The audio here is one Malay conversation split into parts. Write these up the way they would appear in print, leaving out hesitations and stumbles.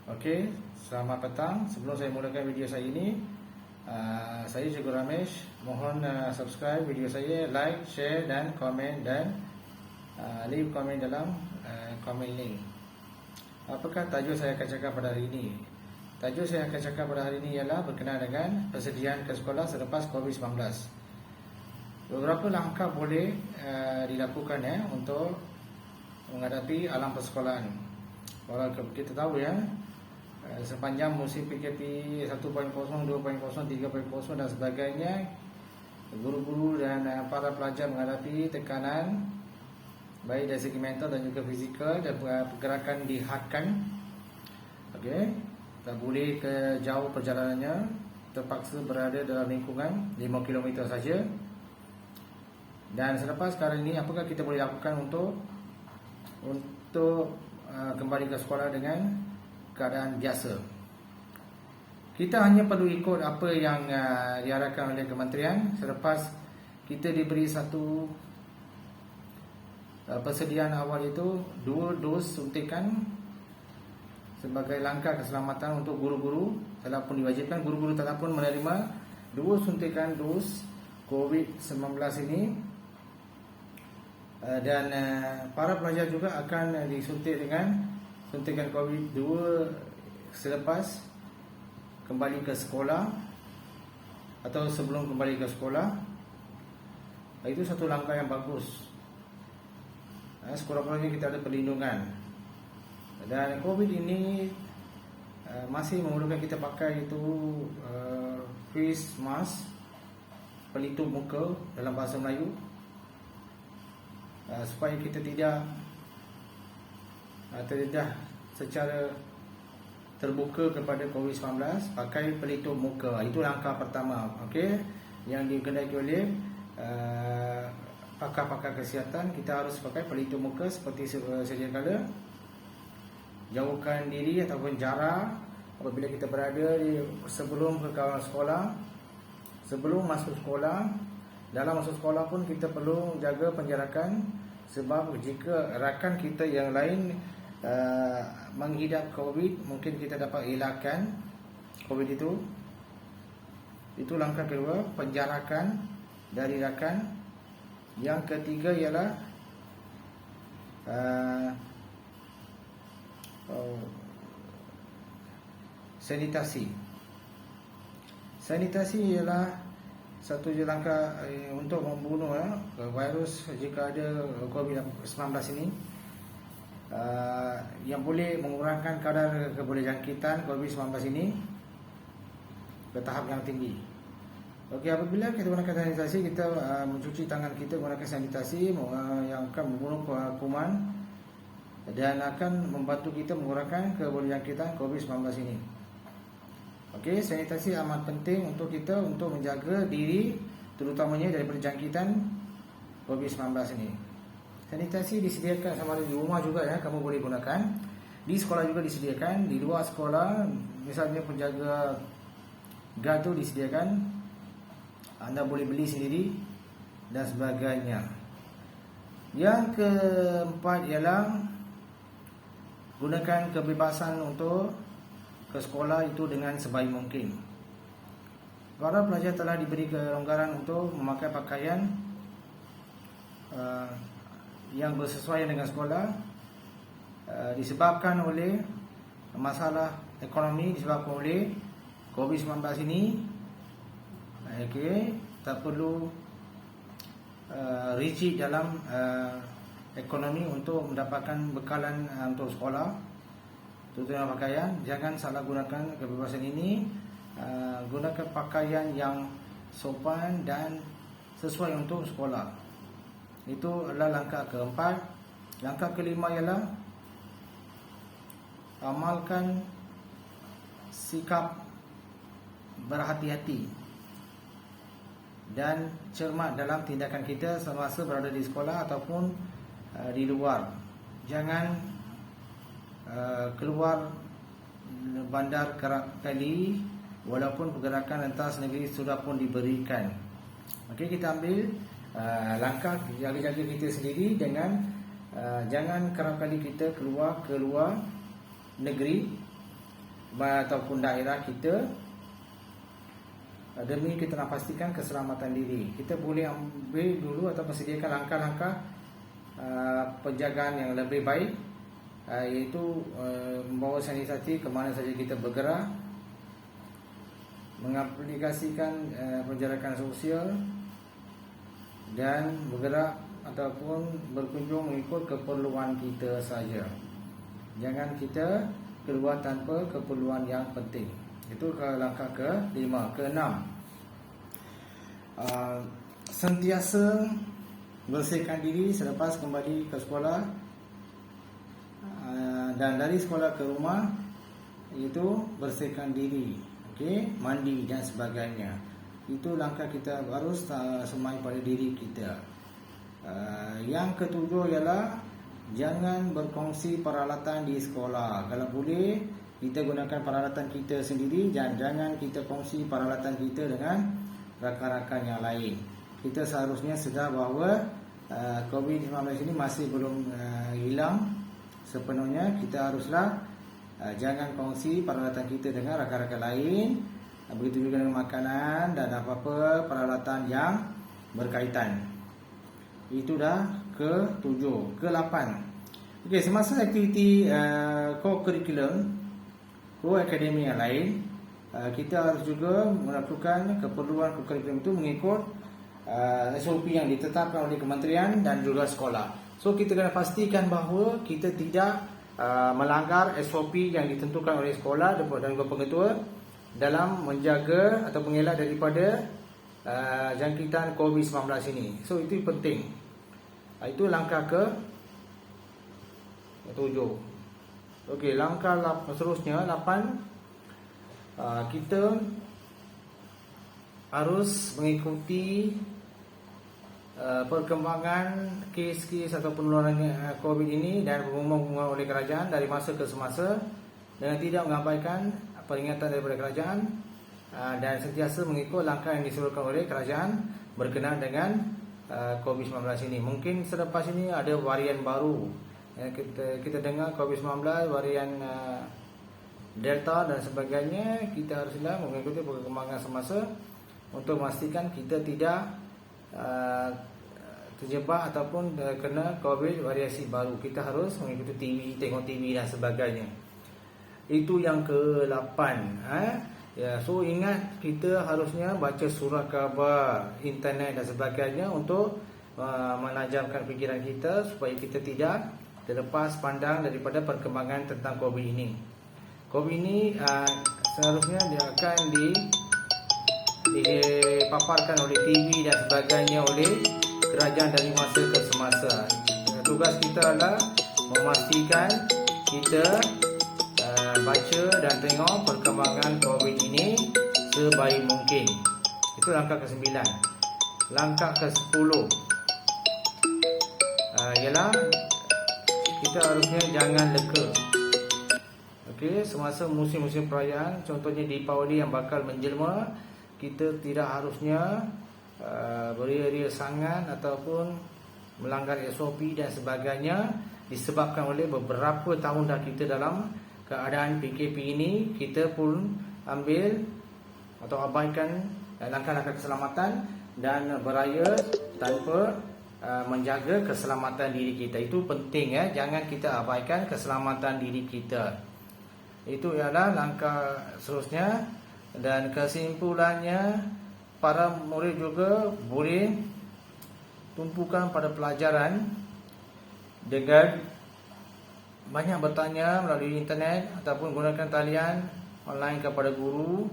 Okey, selamat petang. Sebelum saya mulakan video saya ini, saya Cikgu Ramesh mohon subscribe video saya, like, share dan komen, dan leave komen dalam komen link. Apakah tajuk saya akan cakap pada hari ini? Tajuk saya akan cakap pada hari ini ialah berkenaan dengan persediaan ke sekolah selepas COVID-19. Beberapa langkah boleh dilakukan untuk menghadapi alam persekolahan. Kalau kita tahu sepanjang musim PKP 1.0, 2.0, 3.0 dan sebagainya, guru-guru dan para pelajar menghadapi tekanan baik dari segi mental dan juga fizikal, dan pergerakan dihadkan. Okey, tak boleh ke jauh perjalanannya, terpaksa berada dalam lingkungan 5 km saja. Dan selepas sekarang ini, apakah kita boleh lakukan untuk kembali ke sekolah dengan keadaan biasa? Kita hanya perlu ikut apa yang diarahkan oleh kementerian. Selepas kita diberi satu persediaan awal, itu 2 dos suntikan sebagai langkah keselamatan untuk guru-guru. Telah pun diwajibkan guru-guru telah pun menerima 2 suntikan dos COVID-19 ini. Dan para pelajar juga akan disuntik dengan suntikan COVID-2 selepas kembali ke sekolah atau sebelum kembali ke sekolah. Itu satu langkah yang bagus. Sekolah-sekolah kita ada perlindungan. Dan COVID ini masih memerlukan kita pakai itu face mask, pelitup muka dalam bahasa Melayu, supaya kita tidak terdedah secara terbuka kepada COVID-19. Pakai pelitup muka, itu langkah pertama, okey, yang dikendaki oleh pakar-pakar kesihatan. Kita harus pakai pelitup muka seperti sedia kala. Jauhkan diri ataupun jarak apabila kita berada sebelum ke kawasan sekolah, sebelum masuk sekolah. Dalam masuk sekolah pun kita perlu jaga penjarakan, sebab jika rakan kita yang lain menghidap COVID, mungkin kita dapat elakkan COVID itu. Itu langkah kedua, penjarakan dari rakan. Yang ketiga ialah sanitasi. Sanitasi ialah satu je langkah untuk membunuh virus jika ada COVID-19 ini, yang boleh mengurangkan kadar kebolehjangkitan COVID-19 ini ke tahap yang tinggi. Okey, apabila kita gunakan sanitasi, kita mencuci tangan kita menggunakan sanitasi yang akan membunuh kuman dan akan membantu kita mengurangkan kebolehjangkitan COVID-19 ini. Okey, sanitasi amat penting untuk kita untuk menjaga diri, terutamanya daripada jangkitan COVID-19 ini. Sanitasi disediakan sama ada di rumah juga, kamu boleh gunakan. Di sekolah juga disediakan, di luar sekolah misalnya penjaga gardu disediakan. Anda boleh beli sendiri dan sebagainya. Yang keempat ialah gunakan kebebasan untuk ke sekolah itu dengan sebaik mungkin. Para pelajar telah diberi kelonggaran untuk memakai pakaian yang bersesuaian dengan sekolah, disebabkan oleh masalah ekonomi, disebabkan oleh COVID-19 ini. Okey, tak perlu rigid dalam ekonomi untuk mendapatkan bekalan untuk sekolah, terutama pakaian. Jangan salah gunakan kebebasan ini. Gunakan pakaian yang sopan dan sesuai untuk sekolah. Itu adalah langkah keempat. Langkah kelima ialah amalkan sikap berhati-hati dan cermat dalam tindakan kita semasa berada di sekolah ataupun di luar. Jangan keluar bandar kerap kali walaupun pergerakan antas negeri sudah pun diberikan. Okey, kita ambil langkah jaga-jaga kita sendiri dengan jangan kerap kali kita keluar negeri ataupun daerah kita, demi kita nak pastikan keselamatan diri. Kita boleh ambil dulu atau sediakan langkah-langkah penjagaan yang lebih baik, iaitu membawa sanitasi ke mana saja kita bergerak, mengaplikasikan penjarakan sosial, dan bergerak ataupun berkunjung mengikut keperluan kita saja. Jangan kita keluar tanpa keperluan yang penting. Itu ke langkah ke-5. Ke-6, sentiasa bersihkan diri selepas kembali ke sekolah, dan dari sekolah ke rumah, iaitu bersihkan diri, mandi dan sebagainya. Itu langkah kita harus semai pada diri kita. Yang ke-7 ialah jangan berkongsi peralatan di sekolah. Kalau boleh, kita gunakan peralatan kita sendiri, dan jangan kita kongsi peralatan kita dengan rakan-rakan yang lain. Kita seharusnya sedar bahawa COVID-19 ini masih belum hilang sepenuhnya. Kita haruslah jangan kongsi peralatan kita dengan rakan-rakan lain. Begitu juga dengan makanan dan apa-apa peralatan yang berkaitan. Itu dah ke-7. Ke-8, semasa aktiviti co-curriculum, co-akademi yang lain, kita harus juga melakukan keperluan co-curriculum itu mengikut SOP yang ditetapkan oleh kementerian dan juga sekolah. So kita kena pastikan bahawa kita tidak melanggar SOP yang ditentukan oleh sekolah dan juga pengetua dalam menjaga atau mengelak daripada jangkitan COVID-19 ini. So itu penting. Itu langkah ke-7. Okey, langkah seterusnya 8, kita harus mengikuti perkembangan kes-kes atau penularan COVID ini dan pengumuman oleh kerajaan dari masa ke semasa, dengan tidak mengabaikan peringatan daripada kerajaan, dan sentiasa mengikut langkah yang disuruhkan oleh kerajaan berkenaan dengan COVID-19 ini. Mungkin selepas ini ada varian baru. Kita dengar COVID-19 varian Delta dan sebagainya. Kita haruslah mengikuti perkembangan semasa untuk memastikan kita tidak terjebak ataupun kena COVID variasi baru. Kita harus mengikuti TV, tengok TV dan sebagainya. Itu yang ke-8. So ingat, kita harusnya baca surah khabar, internet dan sebagainya untuk menajamkan fikiran kita supaya kita tidak terlepas pandang daripada perkembangan tentang COVID ini. COVID ini seharusnya dia akan dipaparkan oleh TV dan sebagainya oleh kerajaan dari masa ke semasa. Tugas kita adalah memastikan kita baca dan tengok perkembangan COVID ini sebaik mungkin. Itu langkah ke-9. Langkah ke-10 ialah kita harusnya jangan leka. Semasa musim-musim perayaan, contohnya Deepavali yang bakal menjelma, kita tidak harusnya beria-ria sangat ataupun melanggar SOP dan sebagainya, disebabkan oleh beberapa tahun dah kita dalam keadaan PKP ini. Kita pun ambil atau abaikan langkah-langkah keselamatan dan beraya tanpa menjaga keselamatan diri kita. Itu penting, jangan kita abaikan keselamatan diri kita. Itu ialah langkah seterusnya. Dan kesimpulannya, para murid juga boleh tumpukan pada pelajaran dengan banyak bertanya melalui internet ataupun gunakan talian online kepada guru.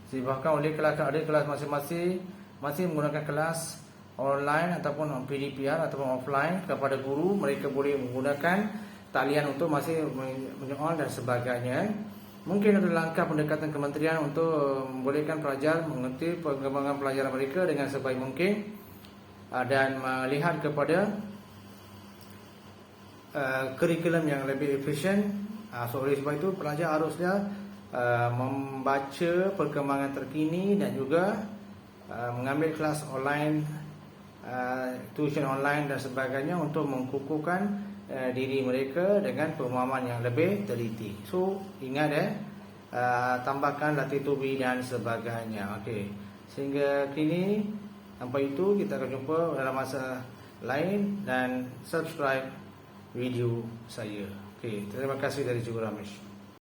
Disebabkan oleh kelas, ada kelas masing-masing masih menggunakan kelas online ataupun PDPR ataupun offline kepada guru. Mereka boleh menggunakan talian untuk masih menyoal dan sebagainya. Mungkin ada langkah pendekatan kementerian untuk membolehkan pelajar mengerti perkembangan pelajaran mereka dengan sebaik mungkin dan melihat kepada kurikulum yang lebih efisien. Oleh sebab itu, pelajar harusnya membaca perkembangan terkini dan juga mengambil kelas online, tuition online dan sebagainya untuk mengkukuhkan diri mereka dengan pemahaman yang lebih teliti. So ingat, tambahkan latih tubi dan sebagainya. Okey. Sehingga kini sampai itu kita akan jumpa dalam masa lain dan subscribe video saya. Okey, terima kasih dari Cikgu Ramesh.